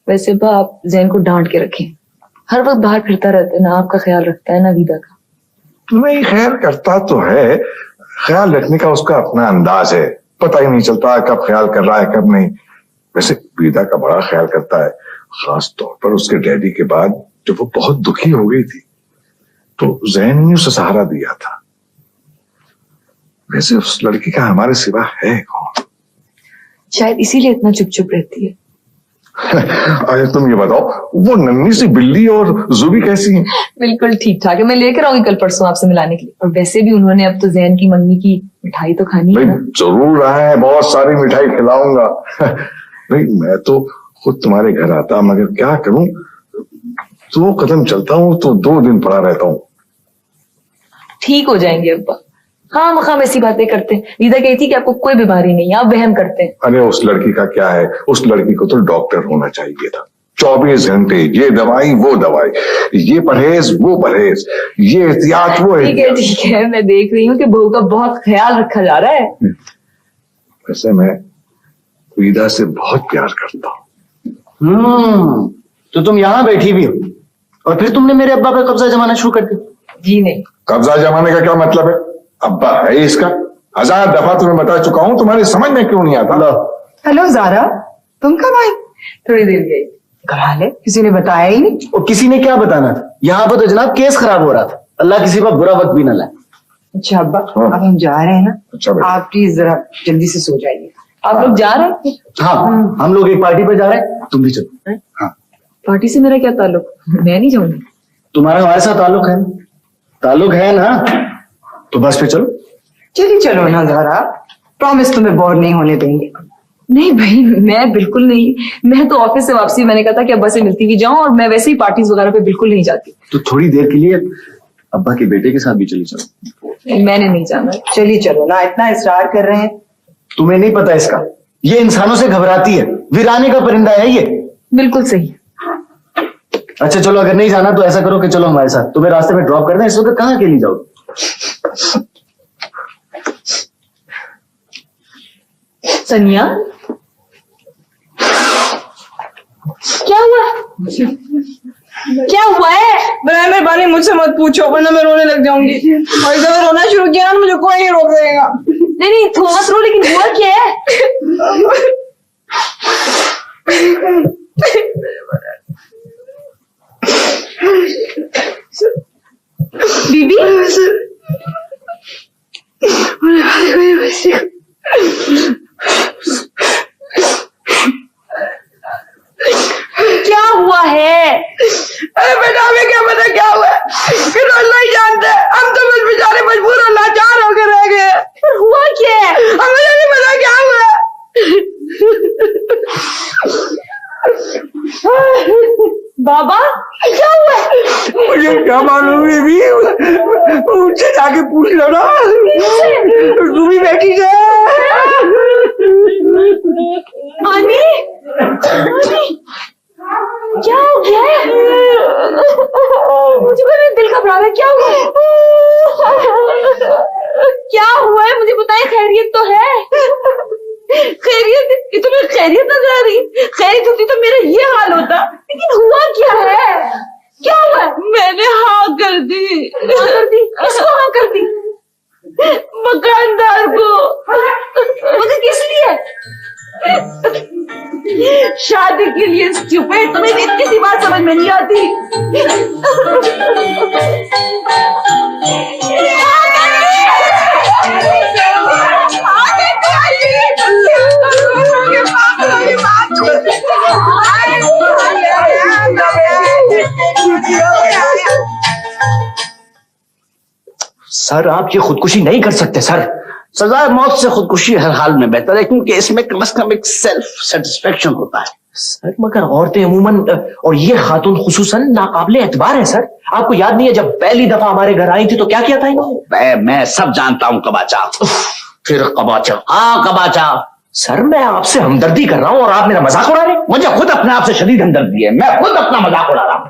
Speaker 8: वैसे अब्बा आप जैन को डांट के रखें, हर वक्त बाहर फिरता रहता है, ना आपका ख्याल रखता है ना विदा का।
Speaker 10: नहीं, खैर करता तो है, ख्याल रखने का उसका अपना अंदाज है, पता ही नहीं चलता कब ख्याल कर रहा है कब नहीं। वैसे विदा का बड़ा ख्याल करता है, खास तौर पर उसके डैडी के बाद जब वो बहुत दुखी हो गई थी तो जैन ने उसे सहारा दिया था। वैसे उस लड़की का हमारे सिवा है कौन?
Speaker 8: शायद इसीलिए इतना चुप चुप रहती है।
Speaker 10: अरे तुम ये बताओ, वो नन्ही सी बिल्ली और जुबी कैसी है?
Speaker 8: बिल्कुल ठीक ठाक है, मैं लेकर आऊंगी कल परसों आपसे मिलाने के लिए। और वैसे भी उन्होंने अब तो जैन की मंगनी की मिठाई तो खानी है ना।
Speaker 10: जरूर आए, बहुत सारी मिठाई खिलाऊंगा। नहीं, मैं तो खुद तुम्हारे घर आता, मगर क्या करूं, 2 कदम चलता हूं तो 2 दिन पड़ा रहता हूं।
Speaker 8: ठीक हो जाएंगे अब्बा, हाँ मखाम ऐसी बातें करते हैं। रीदा कहती थी कि आपको कोई बीमारी नहीं है, आप वहम करते हैं।
Speaker 10: अरे उस लड़की का क्या है, उस लड़की को तो डॉक्टर होना चाहिए था। 24 घंटे ये दवाई वो दवाई, ये परहेज वो परहेज, ये एहतियात वो एहतियात।
Speaker 8: ठीक है, मैं देख रही हूँ कि बहू का बहुत ख्याल रखा जा रहा है।
Speaker 10: वैसे मैं वीदा से बहुत प्यार करता हूँ।
Speaker 1: तो तुम यहाँ बैठी भी हो और फिर तुमने मेरे अब्बा पर कब्जा जमाना शुरू कर दिया?
Speaker 8: जी नहीं।
Speaker 10: कब्जा जमाने का क्या मतलब है? अब्बा है इसका, 1000 दफा तुम्हें बता चुका हूं, तुम्हारी समझ में क्यों नहीं आता?
Speaker 9: हेलो जारा, तुम कब आई?
Speaker 8: थोड़ी देर गई।
Speaker 9: कमाल है, किसी ने बताया ही नहीं।
Speaker 1: और किसी ने क्या बताना था? यहाँ पर तो जनाब केस खराब हो रहा था, अल्लाह किसी पर बुरा वक्त भी न लाए।
Speaker 9: अच्छा अब्बा, अब हम जा रहे हैं ना।
Speaker 10: अच्छा बेटा।
Speaker 9: आप प्लीज जरा जल्दी से सो जाइए।
Speaker 8: आप लोग जा रहे हैं?
Speaker 1: हाँ, हम लोग एक पार्टी पर जा रहे हैं, तुम भी चलो। हाँ,
Speaker 8: पार्टी से मेरा क्या ताल्लुक? मैं नहीं जाऊंगी।
Speaker 1: तुम्हारा हमारे साथ ताल्लुक है ना, तो बस फिर चलो।
Speaker 9: चलिए चलो ना जारा, प्रॉमिस तुम्हें बोर नहीं होने देंगे।
Speaker 8: नहीं भाई, मैं बिल्कुल नहीं। मैं तो ऑफिस से वापसी मैंने कहा था कि अब्बा से मिलती हुई जाऊं, और मैं वैसे ही पार्टीज वगैरह पे बिल्कुल नहीं जाती।
Speaker 1: तो थोड़ी देर के लिए अब्बा के बेटे के साथ भी चली चलो।
Speaker 8: मैंने नहीं जाना।
Speaker 9: चलिए चलो ना, इतना इसरार कर रहे हैं।
Speaker 1: तुम्हें नहीं पता इसका, ये इंसानों से घबराती है, वीराने का परिंदा है ये।
Speaker 8: बिल्कुल सही।
Speaker 1: अच्छा चलो, अगर नहीं जाना तो ऐसा करो कि चलो हमारे साथ, तुम्हें रास्ते में ड्रॉप कर दें। इस वक्त कहाँ अकेली जाओगे?
Speaker 8: सनिया, क्या हुआ? क्या हुआ है?
Speaker 6: बराए मेहरबानी मुझसे मत पूछो, वरना मैं रोने लग जाऊंगी। और इधर मैं रोना शुरू किया ना, मुझे कोई नहीं रोक देगा।
Speaker 8: नहीं थोड़ा रो, लेकिन हुआ क्या है? बीबी, क्या हुआ है?
Speaker 6: अरे बेटा, हमें क्या पता क्या हुआ है, फिर अल्लाह ही जानता है। हम तो बस बेचारे मजबूर और लाचार होकर रह गए।
Speaker 8: पर हुआ क्या है?
Speaker 6: हमें नहीं पता क्या हुआ।
Speaker 8: बाबा, क्या हुआ है?
Speaker 7: मुझे क्या मालूम बीबी, उनसे जाके पूछ लो ना। तू भी बैठी है।
Speaker 8: आनी, क्या हो गया है? मुझे मेरा दिल घबरा रहा है, क्या हुआ? क्या हुआ है मुझे बताए, खैरियत तो है? खैरियत? तुम्हें
Speaker 2: खैरियत नजर आ रही? खैरियत होती तो मेरा ये हाल होता। लेकिन हुआ क्या है? क्या हुआ? मैंने हाँ कर दी। हाँ कर दी? किसको हाँ कर दी? मकानदार को। मुझे किस लिए? शादी के लिए स्टूपिड। तुम्हें इतनी सी बात समझ में नहीं आती।
Speaker 3: सर आप ये खुदकुशी नहीं कर सकते सर।
Speaker 5: सजाए मौत से खुदकुशी हर हाल में बेहतर है, क्योंकि इसमें कम से कम एक सेल्फ सेटिस्फेक्शन होता है।
Speaker 3: सर मगर औरतें अमूमन और ये खातून खुसूसन नाकाबिले एतबार है सर। आपको याद नहीं है जब पहली दफा हमारे घर आई थी तो क्या किया था इन्होंने?
Speaker 5: मैं सब जानता हूं कबाचा।
Speaker 3: फिर कबाचा?
Speaker 5: हाँ कबाचा।
Speaker 3: सर मैं आपसे हमदर्दी कर रहा हूं और आप मेरा मजाक उड़ा रहे हैं।
Speaker 5: मुझे खुद अपने आप से शदीद हमदर्दी है, मैं खुद अपना मजाक उड़ा रहा हूं।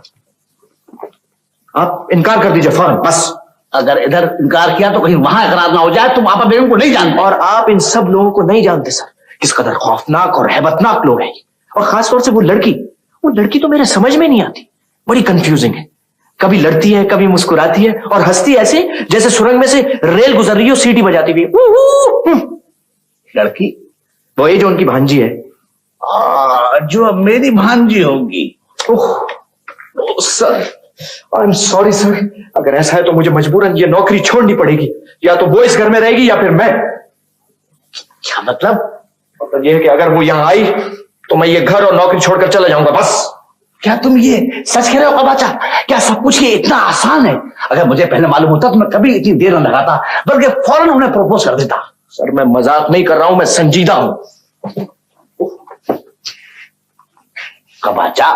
Speaker 3: आप इनकार कर दीजिए फौरन बस।
Speaker 5: अगर इधर इनकार किया तो कहीं वहां इकरार ना हो जाए। तुम आपा बेगम को नहीं जानते।
Speaker 3: और आप इन सब लोगों को नहीं जानते सर, किस कदर खौफनाक और हैबतनाक लोग हैं। और खासतौर से वो लड़की तो मेरे समझ में नहीं आती, बड़ी कंफ्यूजिंग है। कभी लड़ती है, कभी मुस्कुराती है और हंसती ऐसे जैसे सुरंग में से रेल गुजर रही हो, सीटी बजाती हुई।
Speaker 5: लड़की?
Speaker 3: वो ये जो उनकी भांजी है।
Speaker 5: जो अब मेरी भांजी होगी।
Speaker 3: Oh sir, I am sorry sir. अगर ऐसा है तो मुझे मजबूरन ये नौकरी छोड़नी पड़ेगी। या तो वो इस घर में रहेगी या फिर मैं।
Speaker 5: क्या मतलब?
Speaker 3: मतलब ये है कि अगर वो यहां आई तो मैं ये घर और नौकरी छोड़कर चला जाऊंगा बस।
Speaker 5: क्या तुम ये सच कह रहे हो कबाचा? क्या सब कुछ ये इतना आसान है? अगर मुझे पहले मालूम होता तो मैं कभी इतनी देर न लगाता, बल्कि फौरन उन्हें प्रपोज कर देता।
Speaker 3: सर मैं मजाक नहीं कर रहा हूं, मैं संजीदा हूं।
Speaker 5: कबाचा,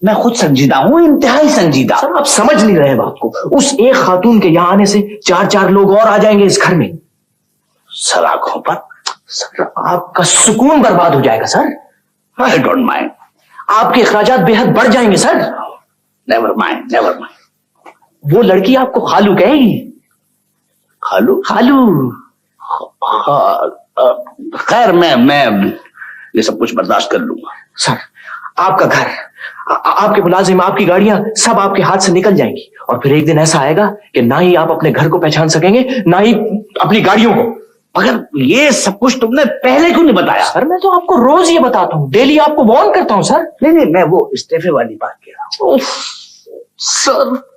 Speaker 5: मैं खुद संजीदा हूं, इंतहाई संजीदा।
Speaker 3: सर आप समझ नहीं रहे बात को। उस एक खातून के यहां आने से 4-4 लोग और आ जाएंगे इस घर में।
Speaker 5: सर आंखों पर?
Speaker 3: सर आपका सुकून बर्बाद हो जाएगा सर।
Speaker 5: I don't mind.
Speaker 3: आपके अखराजात बेहद बढ़ जाएंगे sir.
Speaker 5: Never mind, never mind.
Speaker 3: वो लड़की आपको खालू कहेगी।
Speaker 5: खालू?
Speaker 3: खालू?
Speaker 5: खैर मैं ये सब कुछ बर्दाश्त कर लूंगा।
Speaker 3: सर आपका घर, आपके मुलाजिम, आपकी गाड़ियां सब आपके हाथ से निकल जाएंगी और फिर एक दिन ऐसा आएगा कि ना ही आप अपने घर को पहचान सकेंगे ना ही अपनी गाड़ियों को।
Speaker 5: मगर ये सब कुछ तुमने पहले क्यों नहीं बताया?
Speaker 3: सर मैं तो आपको रोज ये बताता हूँ, डेली आपको वार्न करता हूँ सर।
Speaker 5: नहीं, मैं वो इस्तीफे वाली बात कह रहा हूँ। Sir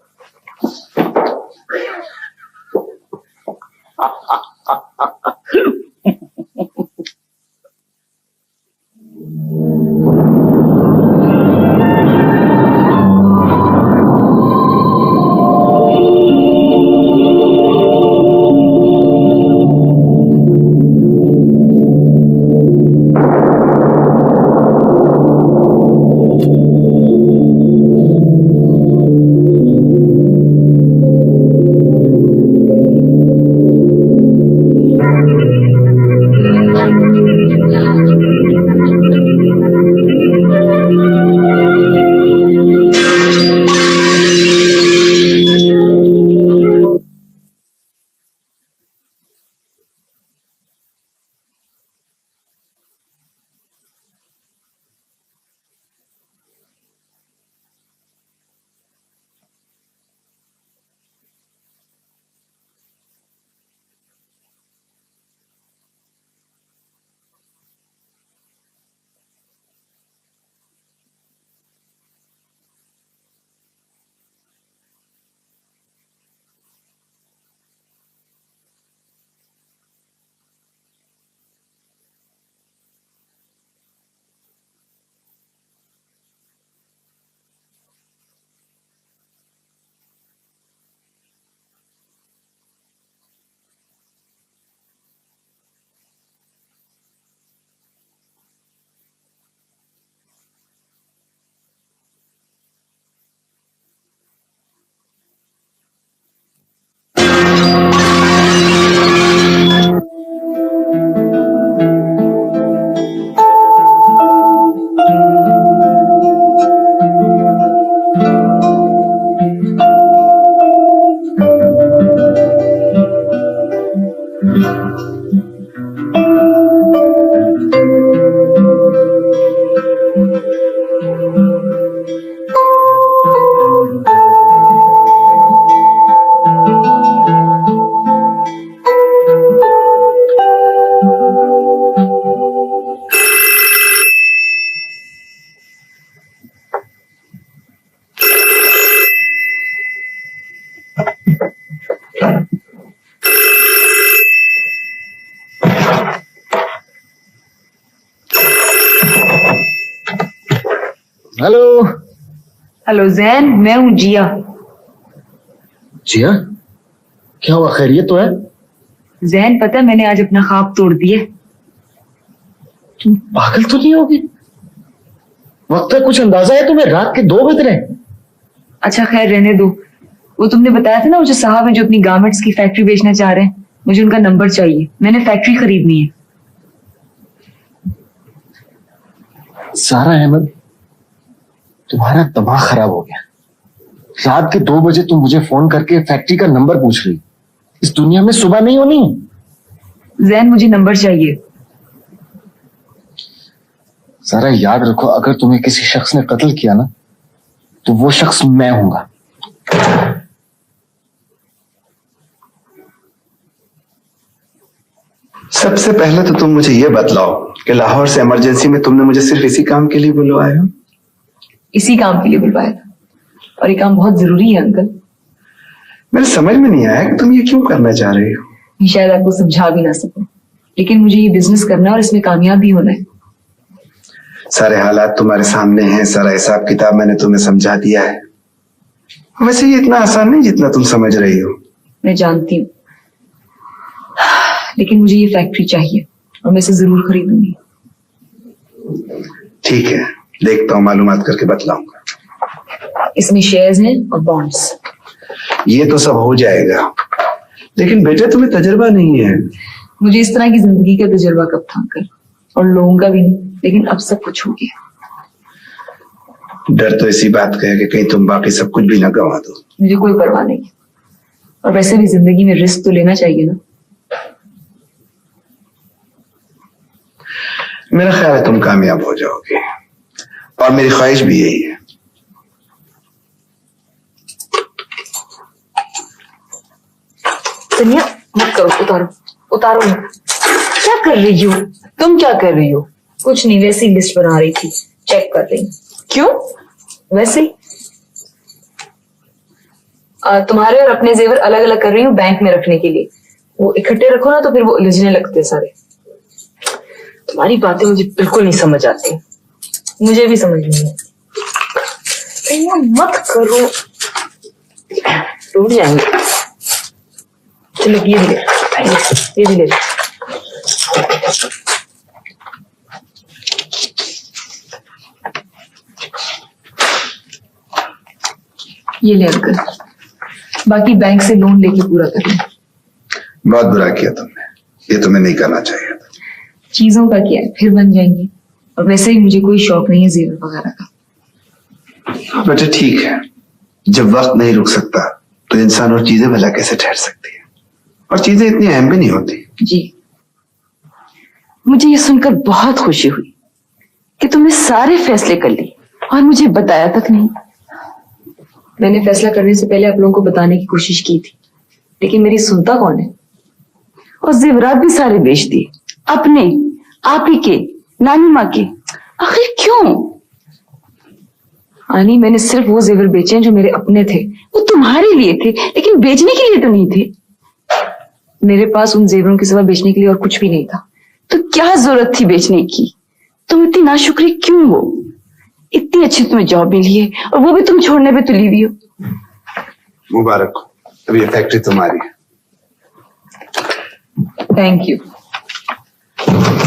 Speaker 1: hello.
Speaker 8: हेलो जैन, मैं हूँ जिया।
Speaker 1: जिया, क्या हुआ? खैरियत तो है?
Speaker 8: जैन, पता है मैंने आज अपना ख्वाब तोड़ दिया।
Speaker 1: तुम पागल तो नहीं होगी? वक्त का कुछ अंदाजा है तुम्हें? रात के 2 बज रहे हैं।
Speaker 8: अच्छा खैर रहने दो। वो तुमने बताया था ना, वो जो साहब है जो अपनी गारमेंट्स की फैक्ट्री बेचना चाह रहे हैं, मुझे उनका नंबर चाहिए। मैंने फैक्ट्री खरीदनी है।
Speaker 1: सारा अहमद, तुम्हारा दिमाग खराब हो गया। रात के 2 बजे तुम मुझे फोन करके फैक्ट्री का नंबर पूछ रही। इस दुनिया में सुबह नहीं होनी।
Speaker 8: जैन, मुझे नंबर चाहिए।
Speaker 1: सारा याद रखो, अगर तुम्हें किसी शख्स ने कत्ल किया ना, तो वो शख्स मैं हूंगा।
Speaker 11: सबसे पहले तो तुम मुझे ये बतलाओ कि लाहौर से इमरजेंसी में तुमने मुझे सिर्फ इसी काम के लिए बुलवाया हो?
Speaker 8: इसी काम के लिए बुलवाया था, और ये काम बहुत जरूरी है अंकल।
Speaker 11: मेरे समझ में नहीं आया कि तुम ये क्यों करना चाह रही हो।
Speaker 8: मैं शायद आपको समझा भी ना सकूं, लेकिन मुझे ये बिजनेस करना है और इसमें कामयाब भी होना है।
Speaker 11: सारे हालात तुम्हारे सामने हैं, सारा हिसाब किताब मैंने तुम्हें समझा दिया है। वैसे ये इतना आसान नहीं जितना तुम समझ रही हो।
Speaker 8: मैं जानती हूँ, लेकिन मुझे ये फैक्ट्री चाहिए और मैं इसे जरूर खरीदूंगी।
Speaker 11: ठीक है, देखता हूँ, मालूमात करके बतलाऊंगा।
Speaker 8: इसमें शेयर्स हैं और बॉन्ड्स।
Speaker 11: ये तो सब हो जाएगा, लेकिन बेटे तुम्हें तजुर्बा नहीं है।
Speaker 8: मुझे इस तरह की जिंदगी का तजुर्बा कब था अंकल, और लोगों का भी नहीं, लेकिन अब सब कुछ हो गया।
Speaker 11: डर तो इसी बात का है कि कहीं तुम बाकी सब कुछ भी ना गंवा दो।
Speaker 8: मुझे कोई परवाह नहीं है, और वैसे भी जिंदगी में रिस्क तो लेना चाहिए ना।
Speaker 11: मेरा ख्याल है तुम कामयाब हो जाओगे, और मेरी ख्वाहिश भी यही है।
Speaker 8: तनिया मत करो, उतारो उतारो मत। क्या कर रही हो? तुम क्या कर रही हो? कुछ नहीं, वैसे ही लिस्ट बना रही थी, चेक कर रही। क्यों? वैसे ही। तुम्हारे और अपने जेवर अलग अलग कर रही हूँ बैंक में रखने के लिए। वो इकट्ठे रखो ना तो फिर वो उलझने लगते सारे। तुम्हारी बातें मुझे बिल्कुल नहीं समझ आती। मुझे भी समझ नहीं आती। मत करो, टूट जाएंगे। चलो ये भी ले, ये भी ले। ये ले अंकल, बाकी बैंक से लोन लेके पूरा कर लें।
Speaker 11: बहुत बुरा किया तुमने, ये तुम्हें नहीं करना चाहिए था।
Speaker 8: चीजों का क्या है, फिर बन जाएंगी, और वैसे ही मुझे कोई शौक नहीं है जेवर वगैरह का।
Speaker 11: बेटा ठीक है, जब वक्त नहीं रुक सकता तो इंसान और चीजें भला कैसे ठहर सकती है, और चीजें इतनी अहम भी नहीं होती।
Speaker 2: जी, मुझे ये सुनकर बहुत खुशी हुई कि तुमने सारे फैसले कर लिए और मुझे बताया तक नहीं।
Speaker 8: मैंने फैसला करने से पहले आप लोगों को बताने की कोशिश की थी, लेकिन मेरी सुनता कौन है।
Speaker 2: और जेवरात भी सारे बेच दिए, अपने, आप ही के, नानी माँ के। आखिर क्यों?
Speaker 8: आनी, मैंने सिर्फ वो जेवर बेचे हैं जो मेरे अपने थे।
Speaker 2: वो तुम्हारे लिए थे, लेकिन बेचने के लिए तो नहीं थे।
Speaker 8: मेरे पास उन जेवरों के सिवा बेचने के लिए और कुछ भी नहीं था।
Speaker 2: तो क्या जरूरत थी बेचने की? तुम इतनी नाशुक्री क्यों हो? इतनी अच्छी तुम्हें जॉब मिली है, और वो भी तुम छोड़ने पे तुली हुई हो।
Speaker 11: मुबारक हो, अब ये फैक्ट्री तुम्हारी है।
Speaker 8: Thank you.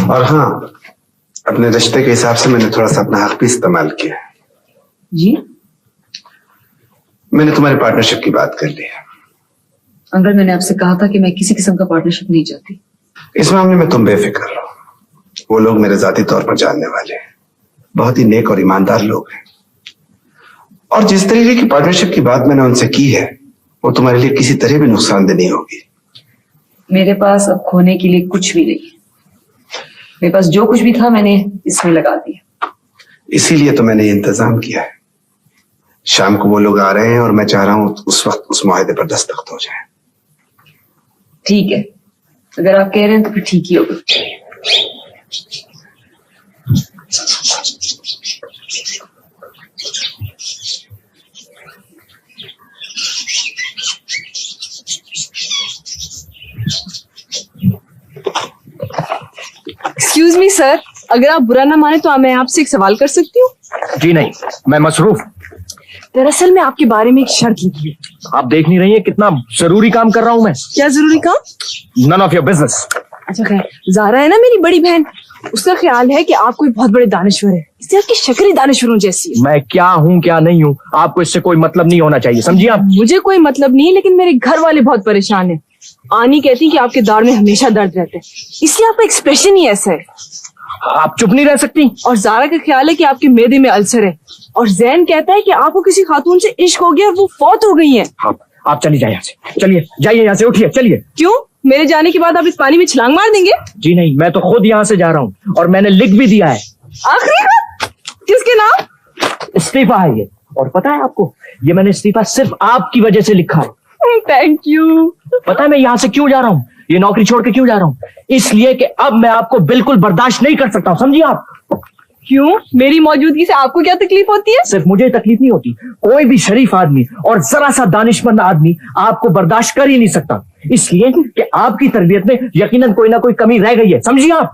Speaker 11: और हाँ, अपने रिश्ते के हिसाब से मैंने थोड़ा सा अपना हक भी इस्तेमाल किया।
Speaker 8: जी?
Speaker 11: मैंने तुम्हारी पार्टनरशिप की बात कर ली है।
Speaker 8: अंकल, मैंने आपसे कहा था कि मैं किसी किस्म का पार्टनरशिप नहीं चाहती।
Speaker 11: इस मामले में तुम बेफिक्र रहो, वो लोग मेरे जाती तौर पर जानने वाले हैं, बहुत ही नेक और ईमानदार लोग हैं। और जिस तरीके की पार्टनरशिप की बात मैंने उनसे की है, वो तुम्हारे लिए किसी तरह भी नुकसानदेह नहीं होगी।
Speaker 8: मेरे पास अब खोने के लिए कुछ भी नहीं है। मेरे पास जो कुछ भी था मैंने इसमें लगा दिया।
Speaker 11: इसीलिए तो मैंने ये इंतजाम किया है। शाम को वो लोग आ रहे हैं और मैं चाह रहा हूं उस वक्त उस मुआहदे पर दस्तखत हो जाए।
Speaker 8: ठीक है, अगर आप कह रहे हैं तो फिर ठीक ही होगा।
Speaker 12: एक्सक्यूज मी सर,
Speaker 8: अगर आप बुरा ना माने तो मैं आपसे एक सवाल कर सकती हूँ?
Speaker 1: जी नहीं, मैं मसरूफ।
Speaker 8: दरअसल मैं आपके बारे में एक शर्त लिखी है।
Speaker 1: आप देख नहीं रही है कितना जरूरी काम कर रहा हूँ मैं।
Speaker 8: क्या जरूरी काम?
Speaker 1: None of your business.
Speaker 8: अच्छा खैर, ज़ारा है ना मेरी बड़ी बहन, उसका ख्याल है कि आप कोई बहुत बड़े दानिश्वर है, इससे आपकी शक्ल ही दानिश्वरों जैसी है।
Speaker 1: मैं क्या हूँ क्या नहीं हूँ आपको इससे कोई मतलब नहीं होना चाहिए, समझिए आप।
Speaker 8: मुझे कोई मतलब नहीं, लेकिन मेरे घर वाले बहुत परेशान हैं। आनी कहती कि आपके दाढ़ में हमेशा दर्द रहता है, इसलिए आपका एक्सप्रेशन ही ऐसा है।
Speaker 1: आप चुप नहीं रह सकती।
Speaker 8: और ज़ारा का ख्याल है कि आपके मेदे में अल्सर है, और जैन कहता है कि आपको किसी खातून से इश्क हो गया और वो फौत हो गई है।
Speaker 1: आप चली जाइए यहाँ से, चलिए जाइए यहाँ से, उठिए चलिए।
Speaker 8: क्यों? मेरे जाने के बाद आप इस पानी में छलांग मार देंगे?
Speaker 1: जी नहीं, मैं तो खुद यहाँ से जा रहा हूँ और मैंने लिख भी दिया है।
Speaker 8: आखिरी खत? किसके नाम?
Speaker 1: इस्तीफा है ये, और पता है आपको, ये मैंने इस्तीफा सिर्फ आपकी वजह से लिखा है।
Speaker 8: Thank you.
Speaker 1: पता है मैं यहाँ से क्यों जा रहा हूँ, ये नौकरी छोड़ के क्यों जा रहा हूँ? इसलिए कि अब मैं आपको बिल्कुल बर्दाश्त नहीं कर सकता हूँ, समझिए आप।
Speaker 8: क्यों? मेरी मौजूदगी से आपको क्या तकलीफ होती है?
Speaker 1: सिर्फ मुझे तकलीफ नहीं होती, कोई भी शरीफ आदमी और जरा सा दानिशमंद आदमी आपको बर्दाश्त कर ही नहीं सकता, इसलिए कि आपकी तरबियत में यकीनन कोई ना कोई कमी रह गई है, समझिए आप।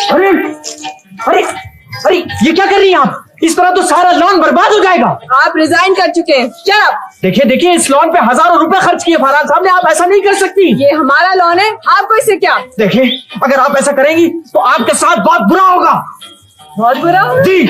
Speaker 1: अरे अरे अरे, ये क्या कर रही हैं आप? इस तरह तो सारा लॉन बर्बाद हो जाएगा।
Speaker 8: आप रिजाइन कर चुके हैं। चल
Speaker 1: देखिए देखिए, इस लॉन पे हजारों रुपए खर्च किए फरहान साहब ने, आप ऐसा नहीं कर सकती।
Speaker 8: ये हमारा लॉन है, आपको इससे क्या?
Speaker 1: देखिए, अगर आप ऐसा करेंगी तो आपके साथ बहुत बुरा होगा।
Speaker 8: बहुत बुरा होगा?
Speaker 1: जी।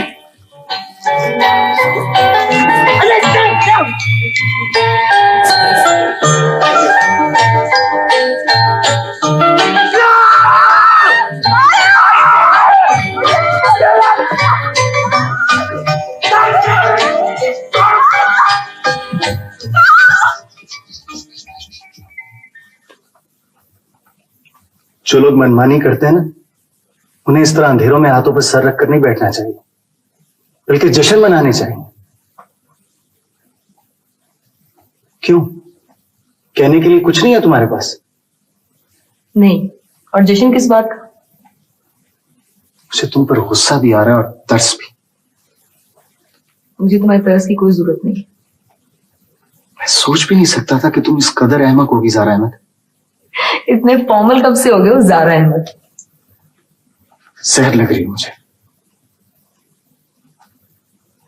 Speaker 4: जो लोग मनमानी करते हैं ना, उन्हें इस तरह अंधेरों में हाथों पर सर रखकर नहीं बैठना चाहिए, बल्कि जश्न मनाने चाहिए। क्यों? कहने के लिए कुछ नहीं है तुम्हारे पास?
Speaker 8: नहीं। और जश्न किस बात का?
Speaker 4: मुझे तुम पर गुस्सा भी आ रहा है और तरस भी।
Speaker 8: मुझे तुम्हारी तरस की कोई जरूरत नहीं।
Speaker 4: मैं सोच भी नहीं सकता था कि तुम इस कदर अहमक होगी ज़ारा अहमद।
Speaker 8: इतने फॉर्मल कब से हो गए हो ज़ारा अहमद?
Speaker 4: जहर लग रही है मुझे।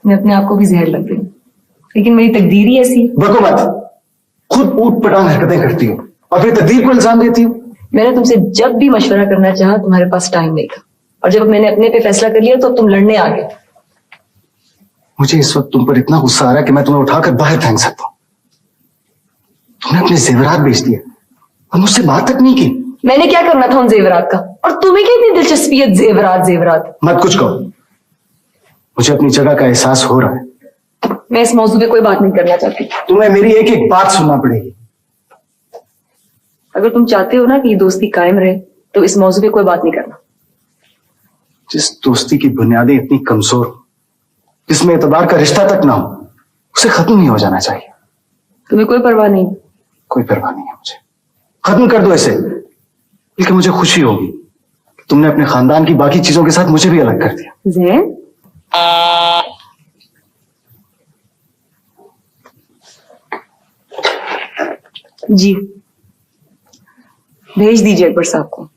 Speaker 8: मैं अपने आप को भी जहर लग रही हूँ, लेकिन मेरी तकदीर ही ऐसी है।
Speaker 4: बको मत, खुद ऊट पटांग हरकतें करती हो और फिर तकदीर को इल्जाम देती हो।
Speaker 8: मैंने तुमसे जब भी मशवरा करना चाहा तुम्हारे पास टाइम नहीं था, और जब मैंने अपने पे फैसला कर लिया तो अब तुम लड़ने आ गए।
Speaker 4: मुझे इस वक्त तुम पर इतना गुस्सा आ रहा है कि मैं तुम्हें उठाकर बाहर फेंक सकता हूं। तुमने अपने जेवरात बेच दिए और मुझसे बात तक नहीं की।
Speaker 8: मैंने क्या करना था उन जेवरात का, और तुम्हें क्या इतनी दिलचस्पी है जेवरात जेवरात?
Speaker 4: मत कुछ कहो, मुझे अपनी जगह का एहसास हो रहा है।
Speaker 8: मैं इस मौजूद पे कोई बात नहीं करना चाहती।
Speaker 4: तुम्हें मेरी एक एक बात सुनना पड़ेगी।
Speaker 8: अगर तुम चाहते हो ना कि ये दोस्ती कायम रहे तो इस मौजूद पे कोई बात नहीं करना।
Speaker 4: जिस दोस्ती की बुनियादें इतनी कमजोर हो, जिसमें एतबार का रिश्ता तक ना हो, उसे खत्म नहीं हो जाना चाहिए।
Speaker 8: तुम्हें कोई परवाह नहीं?
Speaker 4: कोई परवाह नहीं है मुझे। खत्म कर दो इसे, बल्कि मुझे खुशी होगी कि तुमने अपने खानदान की बाकी चीजों के साथ मुझे भी अलग कर दिया।
Speaker 8: ज़ैन, जी भेज दीजिए अकबर साहब को।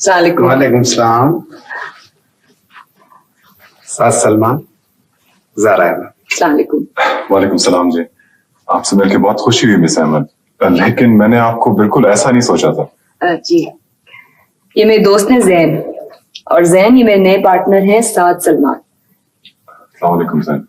Speaker 11: वालेकुम सलाम। साथ सलमान, ज़ारा अहमद।
Speaker 8: सलामुअलैकुम।
Speaker 10: वालेकुम सलाम जी, आपसे मिलकर बहुत खुशी हुई मिस अहमद, लेकिन मैंने आपको बिल्कुल ऐसा नहीं सोचा था।
Speaker 8: जी, ये मेरे दोस्त हैं ज़ैन, और ज़ैन ये मेरे नए पार्टनर हैं साद सलमान।
Speaker 10: अस्सलाम वालेकुम सर।